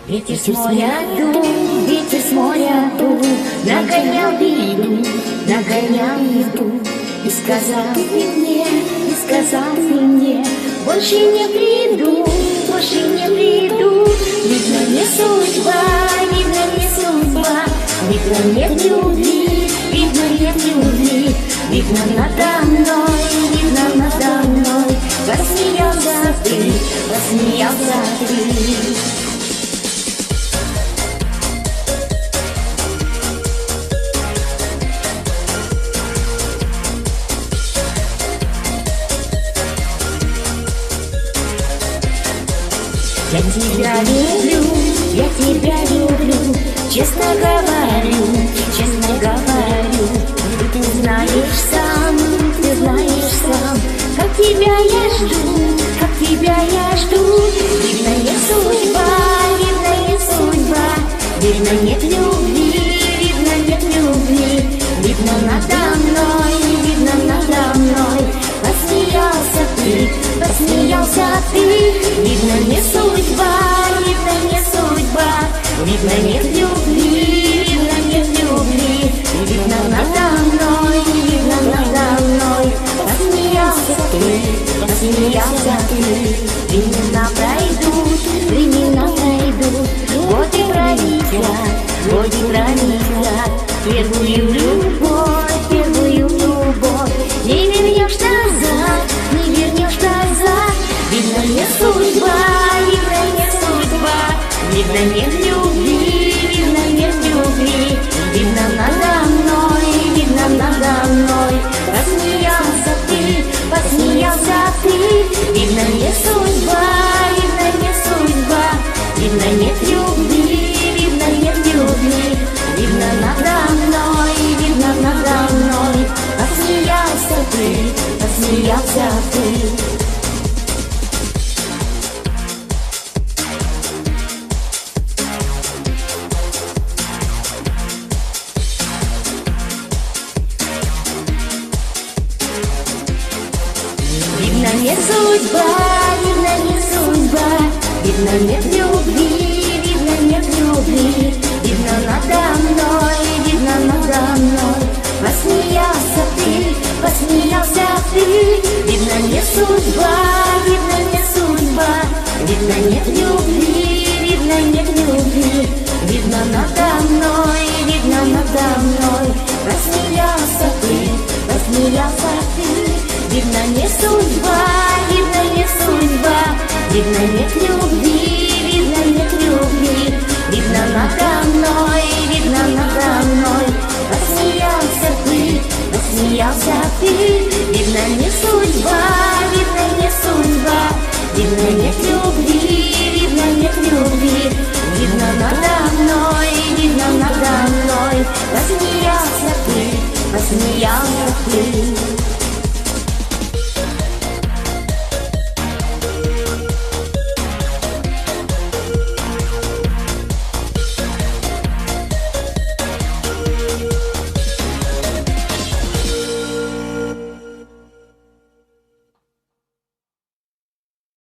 Ветер с моря дул, ветер с моря дул, нагонял беду, нагонял еду. И сказал ты мне, больше не приду, больше не приду. Видно, не судьба, видно, не судьба, видно, нет любви, видно, нет любви. Видно, надо мной, видно, надо мной посмеялся ты, посмеялся ты. Я тебя люблю, я тебя люблю, честно говорю, ты знаешь сам, как тебя я жду, видно, не судьба, видно, нет любви, видно, надо мной, посмеялся ты, видно, не судьба, видно, нет любви, видно, надо мной, посмеялся ты. Времена пройдут, годы пролетят, первую любовь, не вернешь назад, видно, не судьба, видно, нет любви, видно, надо мной, посмеялся ты, видно, не судьба, видно, нет любви, видно, надо мной, посмеялся ты. Видно, не судьба, видно, нет любви, видно, надо мной, посмеялся ты, видно, не судьба, видно, нет любви, видно, надо мной, посмеялся ты, видно, не судьба, видно, нет любви, видно, надо мной, посмеялся ты, видно, не судьба, видно, нет любви, видно, надо мной, посмеялся ты.